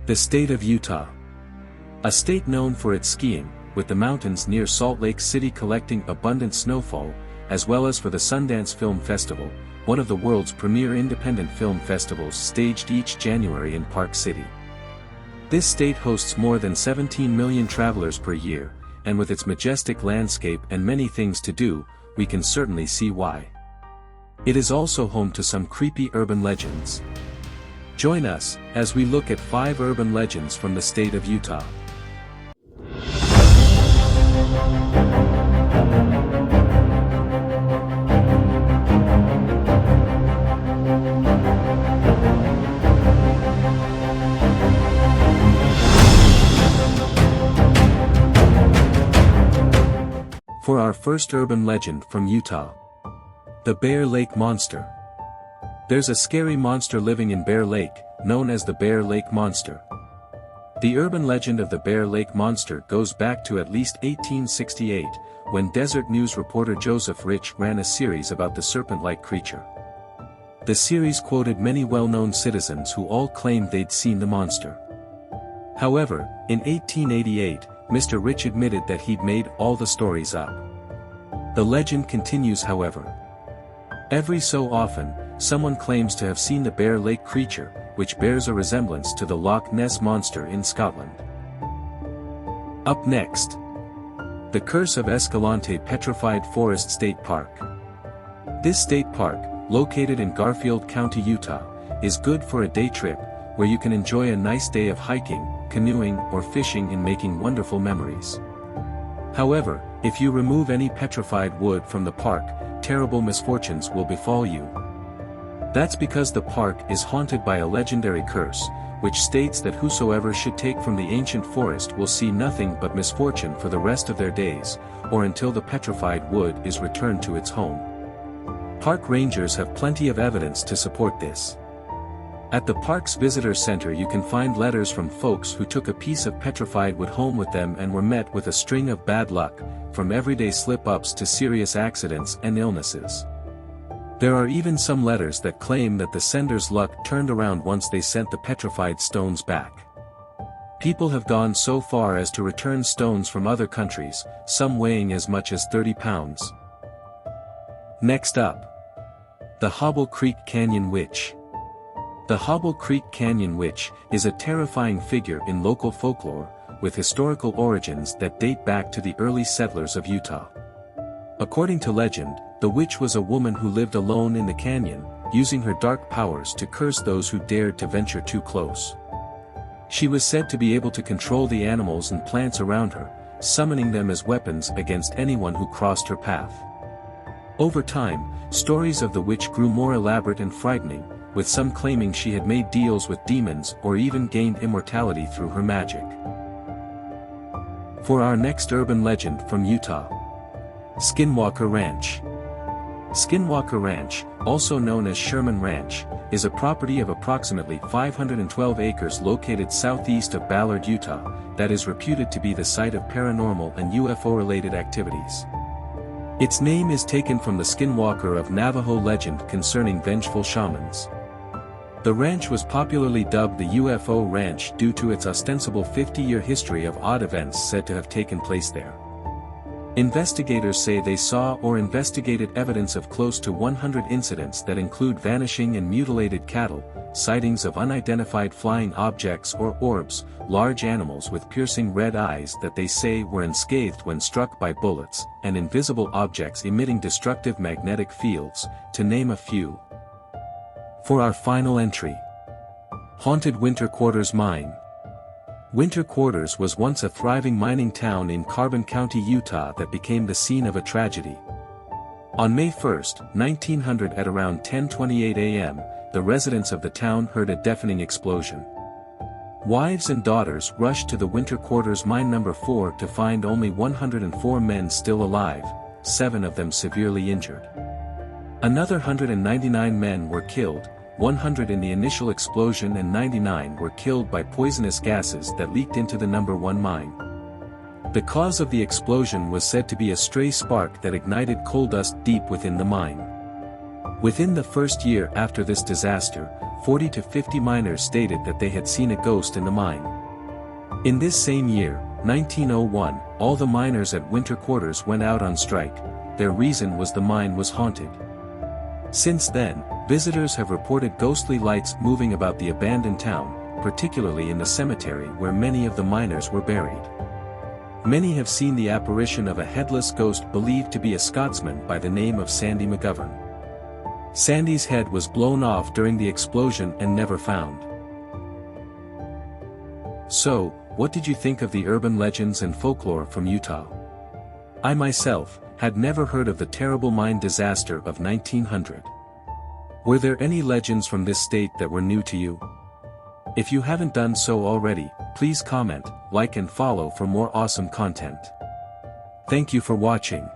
The state of Utah. A state known for its skiing, with the mountains near Salt Lake City collecting abundant snowfall, as well as for the Sundance Film Festival, one of the world's premier independent film festivals staged each January in Park City. This state hosts more than 17 million travelers per year, and with its majestic landscape and many things to do, we can certainly see why. It is also home to some creepy urban legends. Join us, as we look at 5 urban legends from the state of Utah. For our first urban legend from Utah. The Bear Lake Monster. There's a scary monster living in Bear Lake, known as the Bear Lake Monster. The urban legend of the Bear Lake Monster goes back to at least 1868, when desert news reporter Joseph Rich ran a series about the serpent-like creature. The series quoted many well-known citizens who all claimed they'd seen the monster. However, in 1888, Mr. Rich admitted that he'd made all the stories up. The legend continues, however. Every so often, someone claims to have seen the Bear Lake creature, which bears a resemblance to the Loch Ness Monster in Scotland. Up next. The Curse of Escalante Petrified Forest State Park. This state park, located in Garfield County, Utah, is good for a day trip, where you can enjoy a nice day of hiking, canoeing, or fishing and making wonderful memories. However, if you remove any petrified wood from the park, terrible misfortunes will befall you. That's because the park is haunted by a legendary curse, which states that whosoever should take from the ancient forest will see nothing but misfortune for the rest of their days, or until the petrified wood is returned to its home. Park rangers have plenty of evidence to support this. At the park's visitor center you can find letters from folks who took a piece of petrified wood home with them and were met with a string of bad luck, from everyday slip-ups to serious accidents and illnesses. There are even some letters that claim that the sender's luck turned around once they sent the petrified stones back. People have gone so far as to return stones from other countries, some weighing as much as 30 pounds. Next up. The Hobble Creek Canyon Witch. The Hobble Creek Canyon Witch is a terrifying figure in local folklore, with historical origins that date back to the early settlers of Utah. According to legend, the witch was a woman who lived alone in the canyon, using her dark powers to curse those who dared to venture too close. She was said to be able to control the animals and plants around her, summoning them as weapons against anyone who crossed her path. Over time, stories of the witch grew more elaborate and frightening, with some claiming she had made deals with demons or even gained immortality through her magic. For our next urban legend from Utah. Skinwalker Ranch. Skinwalker Ranch, also known as Sherman Ranch, is a property of approximately 512 acres located southeast of Ballard, Utah, that is reputed to be the site of paranormal and UFO-related activities. Its name is taken from the Skinwalker of Navajo legend concerning vengeful shamans. The ranch was popularly dubbed the UFO Ranch due to its ostensible 50-year history of odd events said to have taken place there. Investigators say they saw or investigated evidence of close to 100 incidents that include vanishing and mutilated cattle, sightings of unidentified flying objects or orbs, large animals with piercing red eyes that they say were unscathed when struck by bullets, and invisible objects emitting destructive magnetic fields, to name a few. For our final entry. Haunted Winter Quarters Mine. Winter Quarters was once a thriving mining town in Carbon County, Utah that became the scene of a tragedy. On May 1, 1900 at around 10:28 a.m., the residents of the town heard a deafening explosion. Wives and daughters rushed to the Winter Quarters Mine No. 4 to find only 104 men still alive, 7 of them severely injured. Another 199 men were killed, 100 in the initial explosion and 99 were killed by poisonous gases that leaked into the No. 1 mine. The cause of the explosion was said to be a stray spark that ignited coal dust deep within the mine. Within the first year after this disaster, 40 to 50 miners stated that they had seen a ghost in the mine. In this same year, 1901, all the miners at winter quarters went out on strike. Their reason was the mine was haunted. Since then, visitors have reported ghostly lights moving about the abandoned town, particularly in the cemetery where many of the miners were buried. Many have seen the apparition of a headless ghost believed to be a Scotsman by the name of Sandy McGovern. Sandy's head was blown off during the explosion and never found. So, what did you think of the urban legends and folklore from Utah? I myself had never heard of the terrible mine disaster of 1900. Were there any legends from this state that were new to you? If you haven't done so already, please comment, like and follow for more awesome content. Thank you for watching.